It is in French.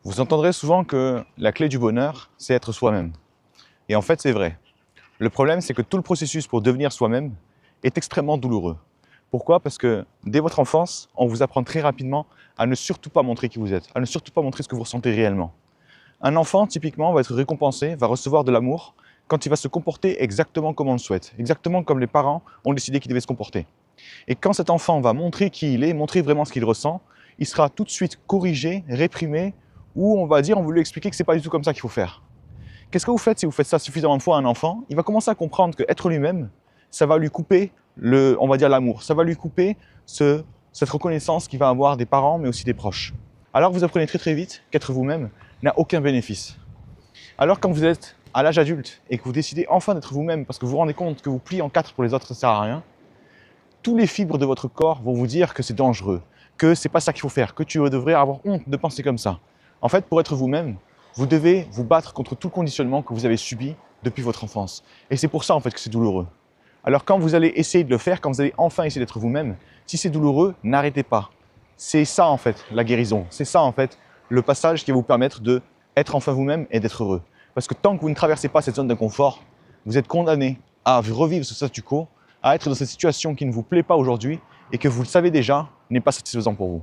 Vous entendrez souvent que la clé du bonheur, c'est être soi-même. Et en fait, c'est vrai. Le problème, c'est que tout le processus pour devenir soi-même est extrêmement douloureux. Pourquoi? Parce que dès votre enfance, on vous apprend très rapidement à ne surtout pas montrer qui vous êtes, à ne surtout pas montrer ce que vous ressentez réellement. Un enfant, typiquement, va être récompensé, va recevoir de l'amour quand il va se comporter exactement comme on le souhaite, exactement comme les parents ont décidé qu'il devait se comporter. Et quand cet enfant va montrer qui il est, montrer vraiment ce qu'il ressent, il sera tout de suite corrigé, réprimé, ou on va dire, on va lui expliquer que c'est pas du tout comme ça qu'il faut faire. Qu'est-ce que vous faites si vous faites ça suffisamment de fois à un enfant? Il va commencer à comprendre qu'être lui-même, ça va lui couper on va dire l'amour, ça va lui couper cette reconnaissance qu'il va avoir des parents, mais aussi des proches. Alors vous apprenez très très vite qu'être vous-même n'a aucun bénéfice. Alors quand vous êtes à l'âge adulte et que vous décidez enfin d'être vous-même parce que vous vous rendez compte que vous pliez en quatre pour les autres, ça ne sert à rien, tous les fibres de votre corps vont vous dire que c'est dangereux, que c'est pas ça qu'il faut faire, que tu devrais avoir honte de penser comme ça. En fait, pour être vous-même, vous devez vous battre contre tout le conditionnement que vous avez subi depuis votre enfance. Et c'est pour ça en fait que c'est douloureux. Alors quand vous allez essayer de le faire, quand vous allez enfin essayer d'être vous-même, si c'est douloureux, n'arrêtez pas. C'est ça en fait la guérison. C'est ça en fait le passage qui va vous permettre d'être enfin vous-même et d'être heureux. Parce que tant que vous ne traversez pas cette zone d'inconfort, vous êtes condamné à revivre ce statu quo, à être dans cette situation qui ne vous plaît pas aujourd'hui et que vous le savez déjà n'est pas satisfaisant pour vous.